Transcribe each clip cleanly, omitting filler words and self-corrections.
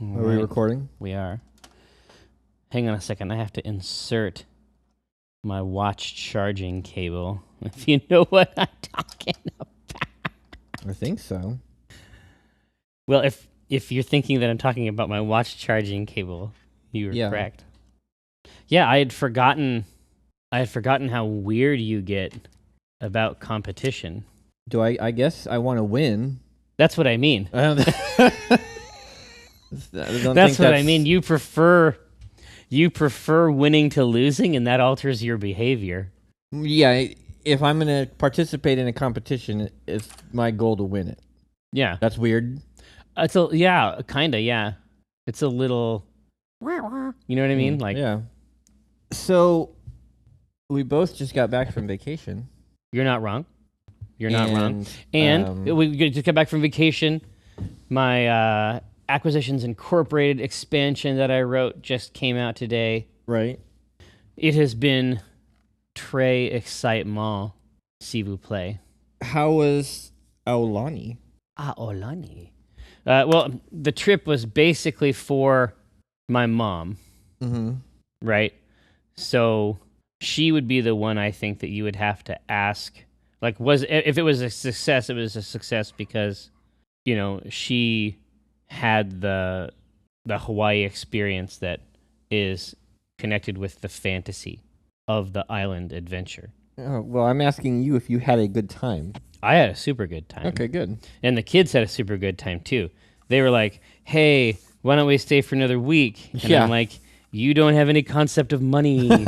Are we recording? We are. Hang on a second. I have to insert my watch charging cable. If you know what I'm talking about. I think so. Well, if you're thinking that I'm talking about my watch charging cable, you were correct. Yeah, I had forgotten how weird you get about competition. I guess I want to win. That's what I mean. I don't That's what I mean. You prefer winning to losing, and that alters your behavior. Yeah, if I'm going to participate in a competition, it's my goal to win it. Yeah. That's weird. It's kind of, yeah. It's a little, you know what I mean? Like, yeah. So, we both just got back from vacation. You're not wrong. You're not wrong. And we just got back from vacation. My Acquisitions Incorporated expansion that I wrote just came out today. Right. It has been très excitement, s'il vous plaît. How was Aulani? Aulani. Well, the trip was basically for my mom. Mm-hmm. Right? So she would be the one I think that you would have to ask. Like, if it was a success, it was a success because, you know, she had the Hawaii experience that is connected with the fantasy of the island adventure. Oh, well, I'm asking you if you had a good time. I had a super good time. Okay, good. And the kids had a super good time, too. They were like, hey, why don't we stay for another week? And I'm like, you don't have any concept of money.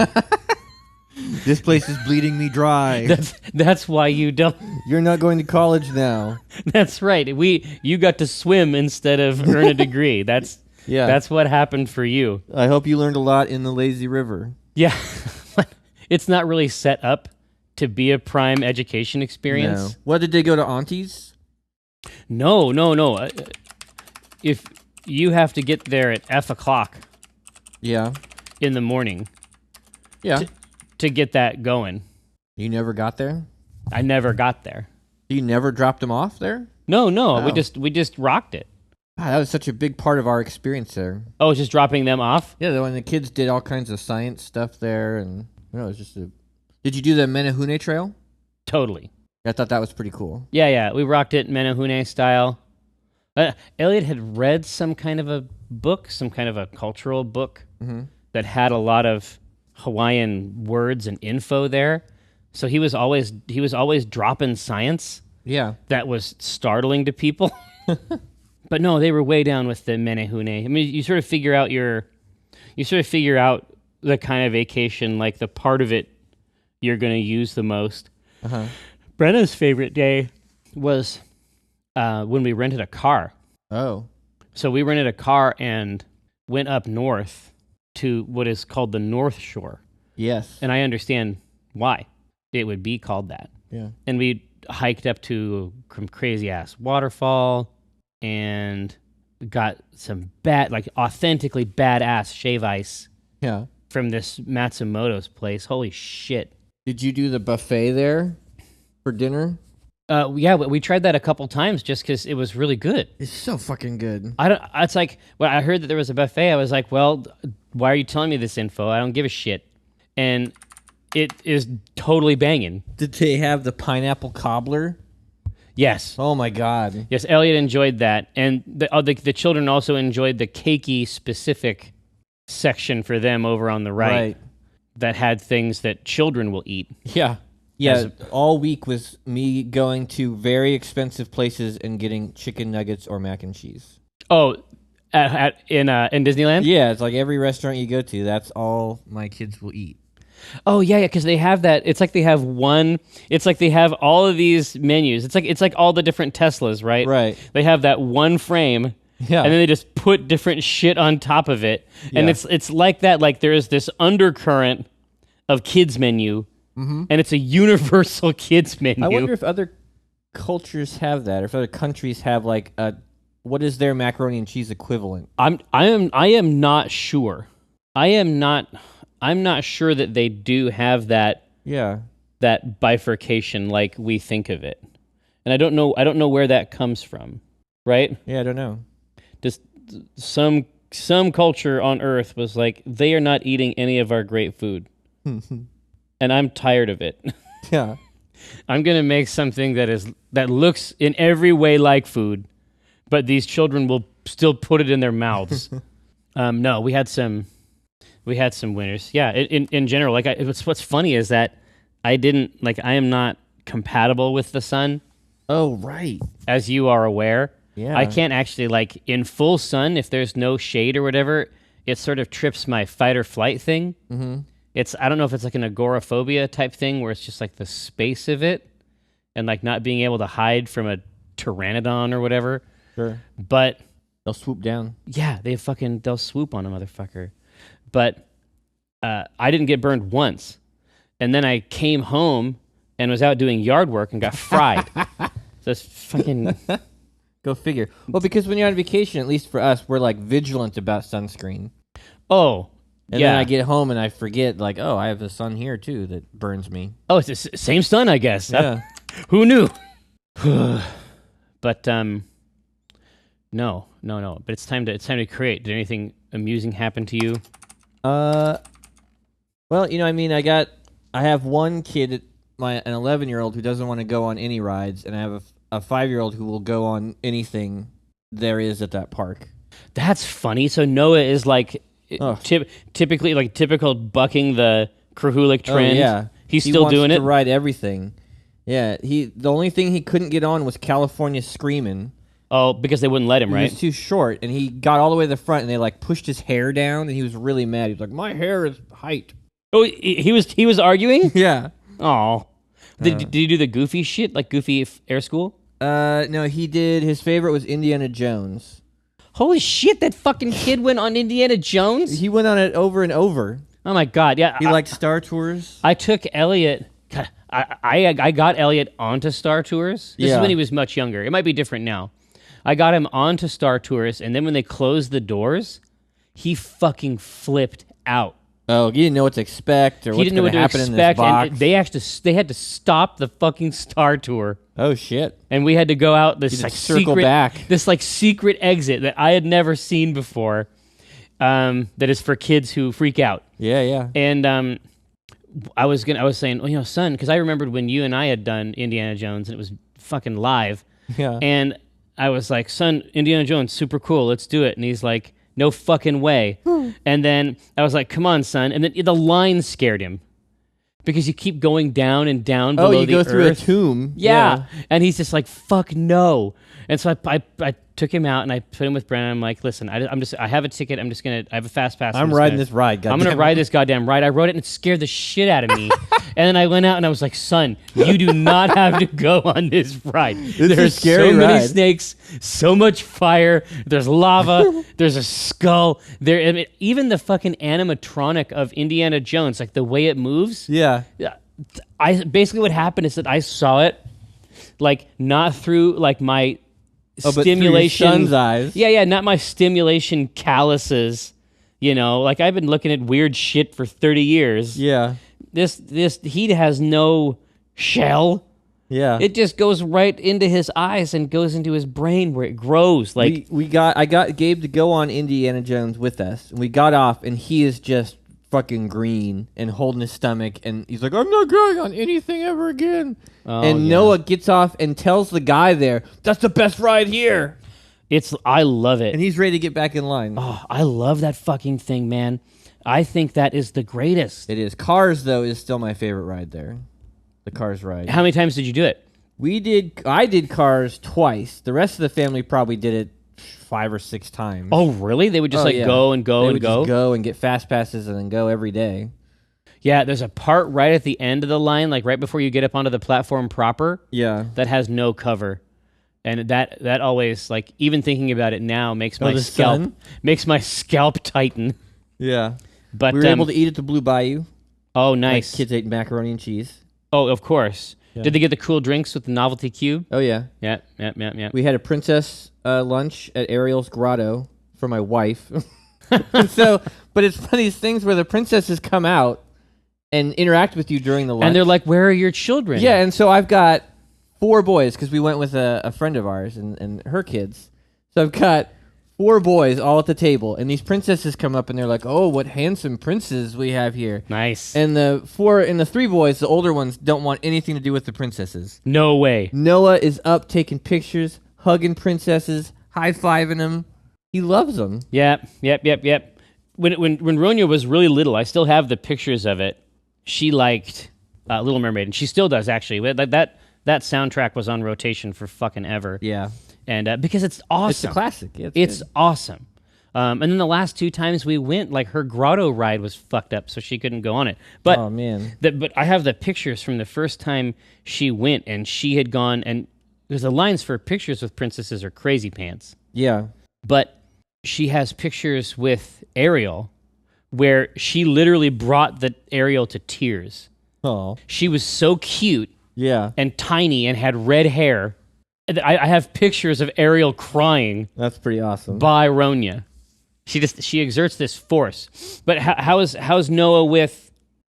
This place is bleeding me dry. That's why you don't. You're not going to college now. That's right. You got to swim instead of earn a degree. That's what happened for you. I hope you learned a lot in the lazy river. Yeah. It's not really set up to be a prime education experience. No. What, did they go to Auntie's? No. If you have to get there at F o'clock. Yeah. In the morning. Yeah. To get that going. You never got there? I never got there. You never dropped them off there? No. Oh. We just rocked it. Wow, that was such a big part of our experience there. Oh, just dropping them off? Yeah, when the kids did all kinds of science stuff there, and it was just Did you do the Menehune Trail? Totally. I thought that was pretty cool. Yeah. We rocked it Menehune style. Elliot had read some kind of a book, some kind of a cultural book that had a lot of Hawaiian words and info there. So he was always dropping science. Yeah. That was startling to people. But no, they were way down with the Menehune. I mean, you sort of figure out the kind of vacation, like the part of it you're going to use the most. Uh-huh. Brenna's favorite day was when we rented a car. Oh. So we rented a car and went up north to what is called the North Shore. Yes. And I understand why it would be called that. Yeah. And we hiked up to some crazy-ass waterfall and got some authentically badass shave ice. Yeah. From this Matsumoto's place. Holy shit. Did you do the buffet there for dinner? Yeah, we tried that a couple times just because it was really good. It's so fucking good. It's like, when I heard that there was a buffet, I was like, well, why are you telling me this info? I don't give a shit. And it is totally banging. Did they have the pineapple cobbler? Yes. Oh my God. Yes, Elliot enjoyed that. And the children also enjoyed the keiki specific section for them over on the right. That had things that children will eat. Yeah. Yeah, all week was me going to very expensive places and getting chicken nuggets or mac and cheese. Oh, in Disneyland? Yeah, it's like every restaurant you go to, that's all my kids will eat. Oh yeah, because they have that. It's like they have all of these menus. It's like all the different Teslas, right? Right. They have that one frame. Yeah. And then they just put different shit on top of it. And it's like that. Like there is this undercurrent of kids menu. Mm-hmm. And it's a universal kids menu. I wonder if other cultures have that, or if other countries have like what is their macaroni and cheese equivalent? I am not sure. I'm not sure that they do have that. Yeah. That bifurcation like we think of it. And I don't know where that comes from. Right? Yeah, I don't know. some culture on Earth was like, they are not eating any of our great food, and I'm tired of it. Yeah. I'm gonna make something that looks in every way like food, but these children will still put it in their mouths. No, we had some winners. Yeah, in general, like what's funny is that I am not compatible with the sun, Oh, right. as you are aware. Yeah. I can't actually, like, in full sun, if there's no shade or whatever, it sort of trips my fight or flight thing. Mm-hmm. I don't know if it's like an agoraphobia type thing where it's just like the space of it and like not being able to hide from a pteranodon or whatever. Sure. But They'll swoop down. yeah, they'll swoop on a motherfucker. But I didn't get burned once. And then I came home and was out doing yard work and got fried. So it's fucking... Go figure. Well, because when you're on vacation, at least for us, we're like vigilant about sunscreen. Oh, And yeah. then I get home and I forget, like, oh, I have the sun here too that burns me. Oh, it's the same sun, I guess. Yeah. Who knew? But no. But it's time to create. Did anything amusing happen to you? Well, I mean, I have one kid, an 11-year-old who doesn't want to go on any rides, and I have a 5-year-old who will go on anything there is at that park. That's funny. So Noah is like typically like typical bucking the Krahulik trend. Oh, yeah. He's He still wants doing to it. ride everything. Yeah, the only thing he couldn't get on was California Screamin'. Oh, because they wouldn't let him, He right? was too short, and he got all the way to the front, and they like pushed his hair down, and he was really mad. He was like, "My hair is height." Oh, he was arguing. Yeah. Oh, did he do the Goofy shit like Goofy Air School? No, he did. His favorite was Indiana Jones. Holy shit! That fucking kid went on Indiana Jones. He went on it over and over. Oh my god! Yeah, He liked Star Tours. I took Elliot. God, I got Elliot onto Star Tours. This is Yeah. when he was much younger. It might be different now. I got him onto Star Tours, and then when they closed the doors, he fucking flipped out. Oh, he didn't know what to expect or He what's didn't know going what to to happen in this expect, and box. they had to stop the fucking Star Tour, Oh shit! and we had to go out this just like circle secret, back. this like secret exit that I had never seen before. That is for kids who freak out. Yeah. And I was saying, well, son, because I remembered when you and I had done Indiana Jones and it was fucking live. Yeah. And I was like, son, Indiana Jones, super cool, let's do it. And he's like, no fucking way. And then I was like, come on, son. And then the line scared him because you keep going down and down below the earth. you go through a tomb. Yeah. And he's just like, fuck no. And so I took him out and I put him with Brennan. I'm like, listen, I have a ticket. I have a fast pass. I'm riding this ride. I'm going to ride this goddamn ride. I rode it and it scared the shit out of me. And then I went out and I was like, son, you do not have to go on this ride. There's scary so many ride. snakes, so much fire. There's lava. There's a skull. I mean, even the fucking animatronic of Indiana Jones, like the way it moves. Yeah. Basically what happened is that I saw it, like not through like my But through your stimulation. son's eyes. Yeah, not my stimulation calluses. Like I've been looking at weird shit for 30 years. Yeah. This heat has no shell. Yeah. It just goes right into his eyes and goes into his brain where it grows. Like I got Gabe to go on Indiana Jones with us, and we got off, and he is just fucking green and holding his stomach, and he's like, I'm not going on anything ever again. And Noah gets off and tells the guy there, that's the best ride here. I love it. And he's ready to get back in line. Oh, I love that fucking thing, man. I think that is the greatest. It is. Cars, though, is still my favorite ride there. The Cars ride. How many times did you do it? I did Cars twice. The rest of the family probably did it 5 or 6 times. Oh, really? They would just yeah. go and go They and would go? just go and get fast passes and then go every day. Yeah, there's a part right at the end of the line, like right before you get up onto the platform proper, Yeah. that has no cover. And that always, like, even thinking about it now makes my the scalp tighten. Yeah. But We were able to eat at the Blue Bayou. oh, nice. Like kids ate macaroni and cheese. Oh, of course. Yeah. Did they get the cool drinks with the novelty cube? Oh, yeah. Yeah. We had a princess lunch at Ariel's Grotto for my wife. But it's one of these things where the princesses come out and interact with you during the lunch. And they're like, where are your children? Yeah, and so I've got 4 boys because we went with a friend of ours and her kids. So I've got 4 boys all at the table, and these princesses come up and they're like, "Oh, what handsome princes we have here!" Nice. And the 3 boys, the older ones, don't want anything to do with the princesses. No way. Noah is up taking pictures, hugging princesses, high-fiving them. He loves them. Yep. When Ronya was really little, I still have the pictures of it. She liked Little Mermaid, and she still does actually. That soundtrack was on rotation for fucking ever. Yeah. And because it's awesome. It's a classic. Yeah, it's awesome. And then the last 2 times we went, like her grotto ride was fucked up, so she couldn't go on it. But oh man. But I have the pictures from the first time she went, and she had gone, and because the lines for pictures with princesses are crazy pants. Yeah. But she has pictures with Ariel where she literally brought the Ariel to tears. Oh. She was so cute. Yeah. And tiny and had red hair. I have pictures of Ariel crying. That's pretty awesome. By Ronya. She exerts this force. But how's Noah with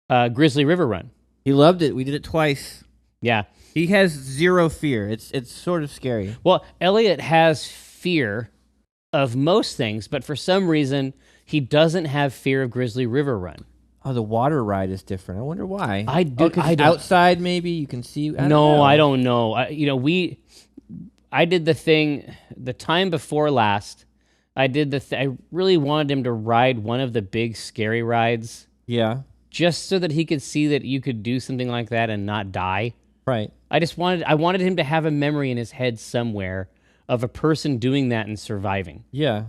Grizzly River Run? He loved it. We did it twice. Yeah. He has 0 fear. It's sort of scary. Well, Elliot has fear of most things, but for some reason he doesn't have fear of Grizzly River Run. Oh, the water ride is different. I wonder why. I don't. Outside, maybe you can see. I don't know. I did the thing the time before last. I really wanted him to ride one of the big scary rides. Yeah. Just so that he could see that you could do something like that and not die. Right. I wanted him to have a memory in his head somewhere of a person doing that and surviving. Yeah.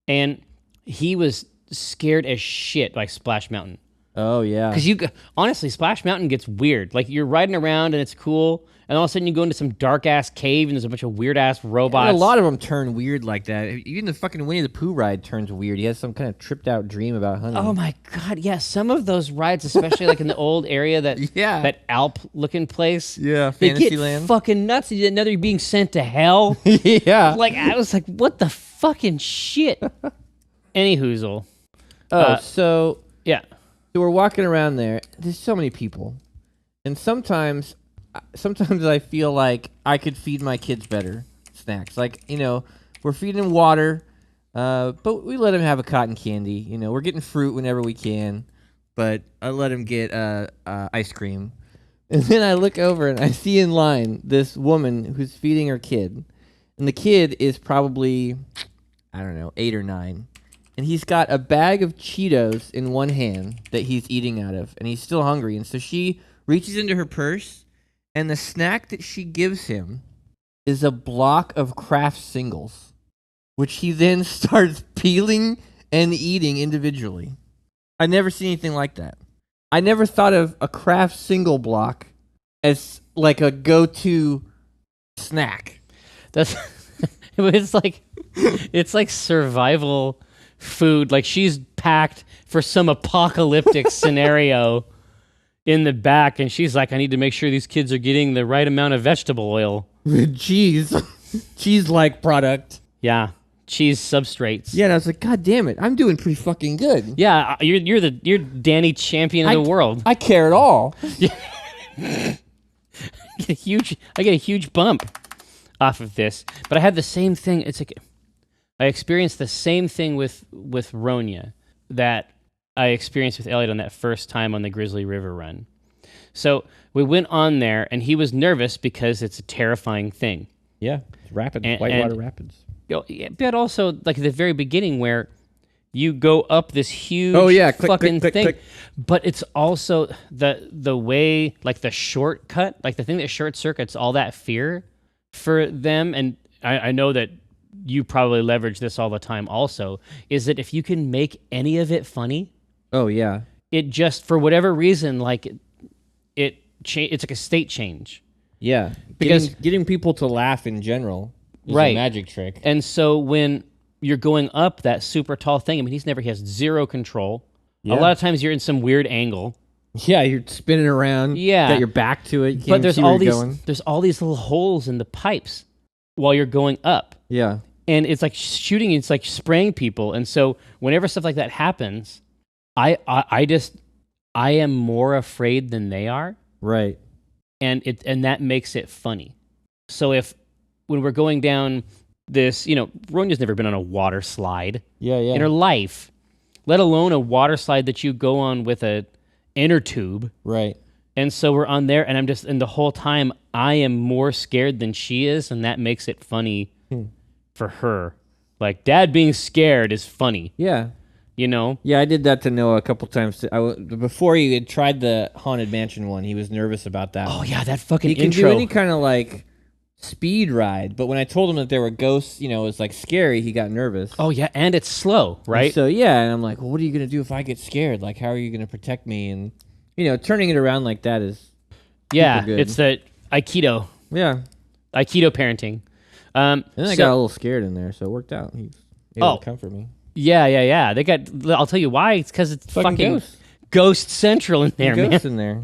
And he was scared as shit by Splash Mountain. Oh, yeah. Because honestly, Splash Mountain gets weird. Like, you're riding around and it's cool, and all of a sudden you go into some dark-ass cave and there's a bunch of weird-ass robots. And a lot of them turn weird like that. Even the fucking Winnie the Pooh ride turns weird. He has some kind of tripped-out dream about hunting. Oh, my God, yeah. Some of those rides, especially like in the old area, that Alp-looking place. Yeah, they get Fantasyland. fucking nuts. You know, you're being sent to hell. Yeah. Like, I was like, what the fucking shit? Any hoozle. So yeah. So we're walking around there. There's so many people. And sometimes I feel like I could feed my kids better snacks. Like, we're feeding them water, but we let them have a cotton candy. We're getting fruit whenever we can, but I let them get ice cream. And then I look over and I see in line this woman who's feeding her kid. And the kid is probably, 8 or 9. And he's got a bag of Cheetos in one hand that he's eating out of, and he's still hungry. And so she reaches into her purse, and the snack that she gives him is a block of Kraft Singles, which he then starts peeling and eating individually. I never seen anything like that. I never thought of a Kraft Single block as like a go-to snack. It's like survival food. Like, she's packed for some apocalyptic scenario in the back, and she's like, I need to make sure these kids are getting the right amount of vegetable oil. Cheese-like product. Yeah, cheese substrates. Yeah, and I was like, God damn it, I'm doing pretty fucking good. Yeah, you're Danny Champion of the world. I care at all. I get a huge bump off of this, but I had the same thing. It's like I experienced the same thing with Ronya that I experienced with Elliot on that first time on the Grizzly River Run. So we went on there, and he was nervous because it's a terrifying thing. Yeah, it's rapids, whitewater rapids. But also, like at the very beginning, where you go up this huge fucking thing. Click. But it's also the way, like the shortcut, like the thing that short circuits all that fear for them. And I know that you probably leverage this all the time also, is that if you can make any of it funny. Oh, yeah. It just, for whatever reason, like it's like a state change. Yeah. Because getting people to laugh in general is a magic trick. And so when you're going up that super tall thing, I mean, he has zero control. Yeah. A lot of times you're in some weird angle. Yeah, you're spinning around. Yeah. Got your back to it. You can't but see where you're going. There's all these little holes in the pipes while you're going up. Yeah. And it's like shooting, it's like spraying people. And so whenever stuff like that happens, I am more afraid than they are. Right. And that makes it funny. So when we're going down this, Ronya's never been on a water slide Yeah, yeah. in her life, let alone a water slide that you go on with a inner tube. Right. And so we're on there, and and the whole time I am more scared than she is, and that makes it funny for her. Like, Dad being scared is funny. Yeah. Yeah, I did that to Noah a couple times. Before he had tried the Haunted Mansion one, he was nervous about that. Oh, yeah, that fucking he can intro. do any kind of like speed ride, but when I told him that there were ghosts, it was like scary, he got nervous. Oh, yeah, and it's slow, right? And so, and I'm like, well, what are you going to do if I get scared? Like, how are you going to protect me? And, turning it around like that is super good. It's the Aikido parenting. And then I got a little scared in there, so it worked out. He was able to comfort me. Yeah. They got. I'll tell you why. It's because it's fucking ghost central in there, man. Ghosts in there.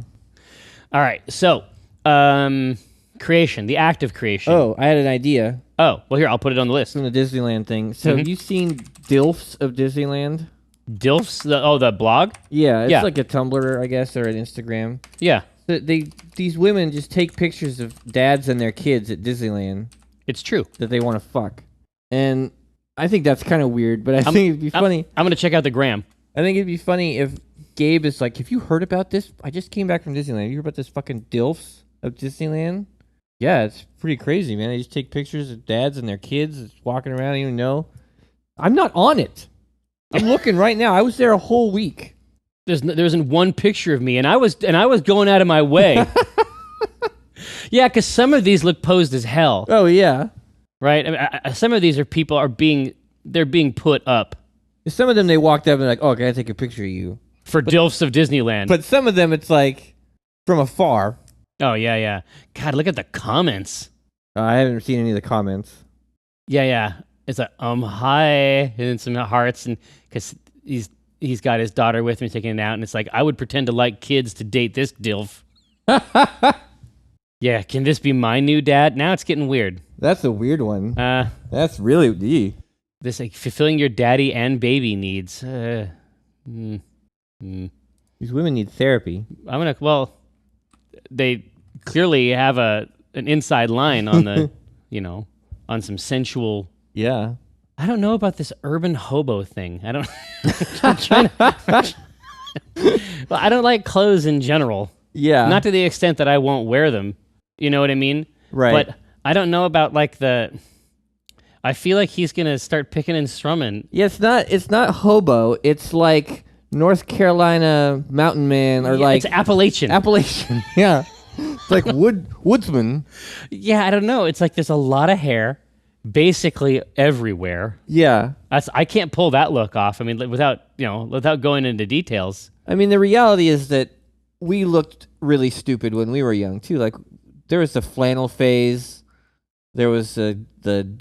All right, so creation, the act of creation. Oh, I had an idea. Oh, well, here, I'll put it on the list. From the Disneyland thing. So have you seen DILFs of Disneyland? DILFs? The blog? Yeah, it's like a Tumblr, I guess, or an Instagram. Yeah. These women just take pictures of dads and their kids at Disneyland. It's true. That they want to fuck. And I think that's kind of weird, but I think it'd be funny. I'm going to check out the gram. I think it'd be funny if Gabe is like, have you heard about this? I just came back from Disneyland. Have you heard about this fucking DILFs of Disneyland? Yeah, it's pretty crazy, man. They just take pictures of dads and their kids walking around. I don't even know. I'm not on it. I'm looking right now. I was there a whole week. There isn't one picture of me, and I was going out of my way. Yeah, because some of these look posed as hell. Oh yeah, right. I mean, some of these are being put up. Some of them they walked up and like, oh, can I take a picture of you for DILFs of Disneyland? But some of them it's like from afar. Oh yeah. God, look at the comments. I haven't seen any of the comments. Yeah. It's like hi, and some hearts, and because he's got his daughter with me taking it out, and it's like I would pretend to like kids to date this DILF. Yeah, can this be my new dad? Now it's getting weird. That's a weird one. That's really this like fulfilling your daddy and baby needs. These women need therapy. They clearly have an inside line on the, on some sensual. Yeah. I don't know about this urban hobo thing. I don't. Well, I don't like clothes in general. Yeah. Not to the extent that I won't wear them. You know what I mean? Right. But I don't know about like I feel like he's gonna start picking and strumming. Yeah, it's not hobo. It's like North Carolina mountain man, or like it's Appalachian. Appalachian. Yeah. It's like woodsman. Yeah, I don't know. It's like there's a lot of hair, basically everywhere. Yeah. I can't pull that look off. I mean, without going into details. I mean, the reality is that we looked really stupid when we were young too. Like there was the flannel phase, there was the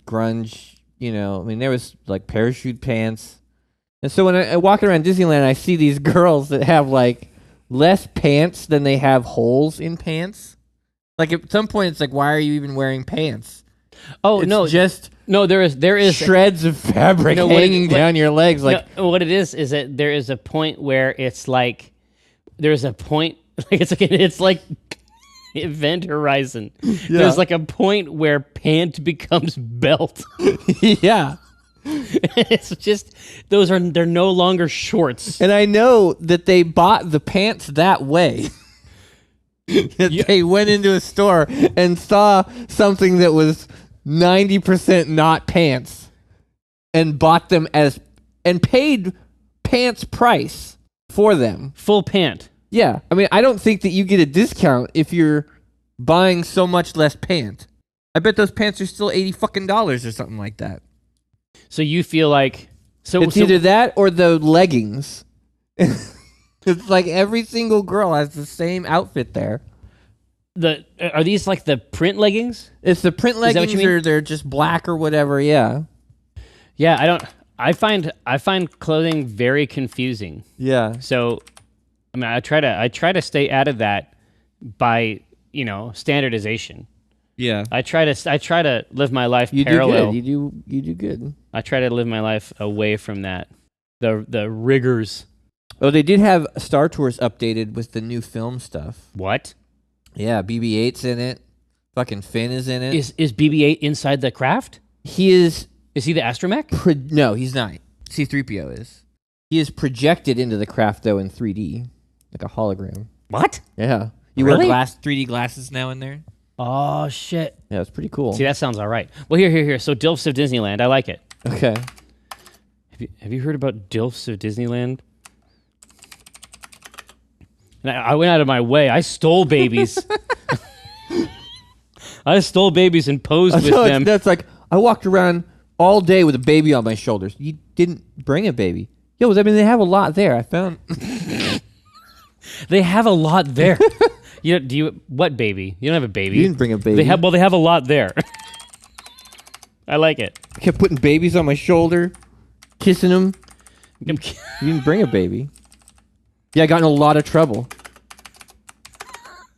grunge. I mean, there was like parachute pants, and so when I walk around Disneyland, I see these girls that have like less pants than they have holes in pants. Like at some point, it's like, why are you even wearing pants? Oh, it's no, just there is shreds of fabric hanging down your legs. Like what it is that there is a point where it's like there's a point like it's like Event Horizon. Yeah. There's like a point where pant becomes belt. Yeah. It's just they're no longer shorts. And I know that they bought the pants that way. They went into a store and saw something that was 90% not pants and bought them and paid pants price for them. Full pant. Yeah. I mean, I don't think that you get a discount if you're buying so much less pant. I bet those pants are still $80 fucking or something like that. So you feel like it's either that or the leggings. It's like every single girl has the same outfit there. Are these like the print leggings? It's the print leggings, or they're just black or whatever. Yeah. Yeah, I find clothing very confusing. Yeah. So, I mean, I try to stay out of that by standardization. Yeah. I try to live my life parallel. You do good. I try to live my life away from that. The rigors. Oh, they did have Star Tours updated with the new film stuff. What? Yeah, BB-8's in it. Fucking Finn is in it. Is BB-8 inside the craft? He is... Is he the astromech? No, he's not. C-3PO is. He is projected into the craft, though, in 3D. Like a hologram. What? Yeah. You Really? wear 3D glasses now in there? Oh, shit. Yeah, it's pretty cool. See, that sounds all right. Well, here. So, Dilfs of Disneyland. I like it. Okay. Have you heard about Dilfs of Disneyland? And I went out of my way. I stole babies. I stole babies and posed with them. That's like, I walked around all day with a baby on my shoulders. You didn't bring a baby. Yo, I mean, they have a lot there. I found... They have a lot there. What baby? You don't have a baby. You didn't bring a baby. They have a lot there. I like it. I kept putting babies on my shoulder, kissing them. You didn't bring a baby. Yeah, I got in a lot of trouble.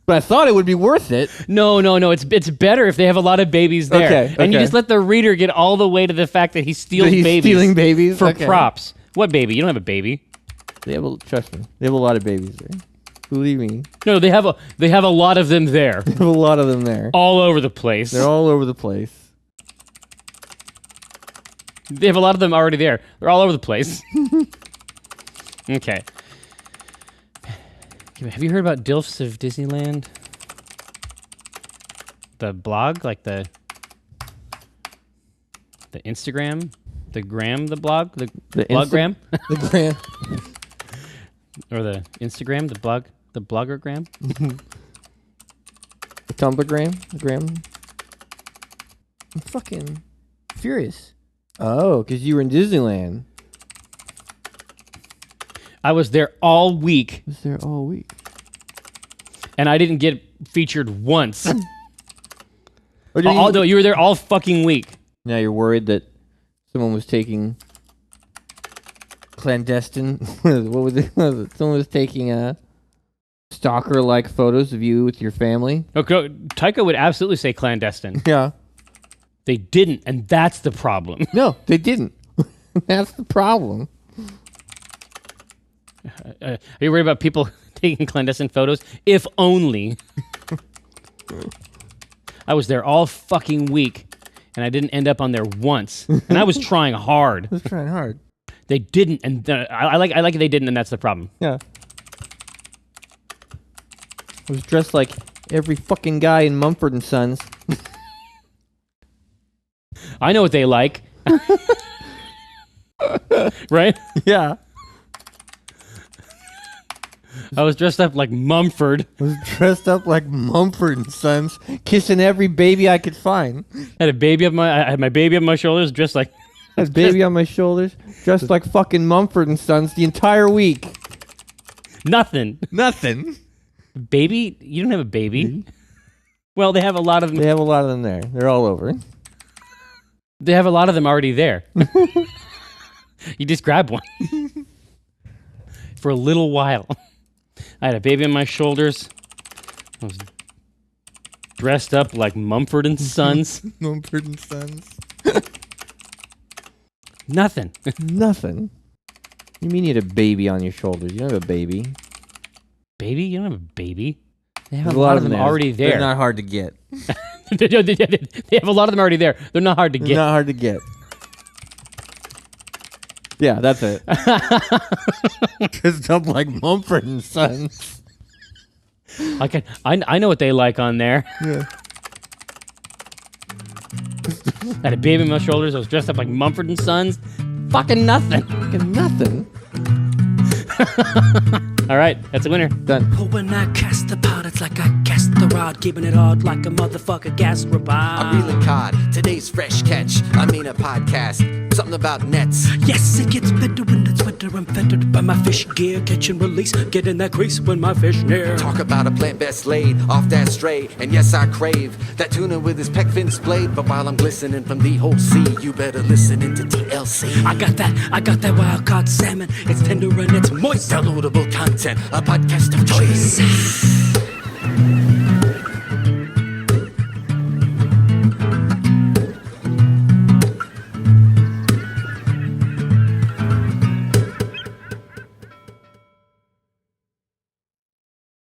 But I thought it would be worth it. No. It's better if they have a lot of babies there. Okay, And you just let the reader get all the way to the fact that he steals babies. Stealing babies for props. What baby? You don't have a baby. Trust me. They have a lot of babies there. Believe me. No, they have a lot of them there. They have a lot of them there. All over the place. They're all over the place. They have a lot of them already there. They're all over the place. Okay. Have you heard about Dilfs of Disneyland? The blog, like the Instagram, the blog, the bloggram, the gram, or the Instagram, the blog, the bloggergram, the Tumblrgram, the gram. I'm fucking furious. Oh, because you were in Disneyland. I was there all week. And I didn't get featured once. Although you were there all fucking week. Now you're worried that someone was taking clandestine. What was it? Someone was taking stalker-like photos of you with your family. Okay, Taika would absolutely say clandestine. Yeah. They didn't, and that's the problem. No, they didn't. That's the problem. Are you worried about people taking clandestine photos? If only. I was there all fucking week, and I didn't end up on there once. And I was trying hard. They didn't, and I like it they didn't, and that's the problem. Yeah. I was dressed like every fucking guy in Mumford & Sons. I know what they like. Right? Yeah. I was dressed up like Mumford. Sons, kissing every baby I could find. I had my baby on my shoulders, dressed like... on my shoulders, dressed like fucking Mumford & Sons the entire week. Nothing. Baby? You don't have a baby? Mm-hmm. Well, they have a lot of them. They have a lot of them there. They're all over. They have a lot of them already there. You just grab one. For a little while. I had a baby on my shoulders. I was dressed up like Mumford & Sons. Mumford & Sons. Nothing. You mean you had a baby on your shoulders? You don't have a baby. Baby? You don't have a baby? They have a lot of them already there. They're not hard to get. They have a lot of them already there. They're not hard to get. Yeah, that's it. Dressed up like Mumford & Sons. I know what they like on there. Yeah. I had a baby on my shoulders. I was dressed up like Mumford & Sons. Fucking nothing. All right, that's a winner. Done. But when I cast the pot, it's like I cast the rod, keeping it hard like a motherfucker gas robot. I'm reeling cod, today's fresh catch. I mean a podcast, something about nets. Yes, it gets better when it's wetter. I'm fettered by my fish gear, catch and release. Get in that crease when my fish near. Talk about a plant best laid off that stray. And yes, I crave that tuna with his peck fin splayed. But while I'm glistening from the whole sea, you better listen into TLC. I got that wild caught salmon. It's tender and it's moist. Downloadable content, a podcast of choice.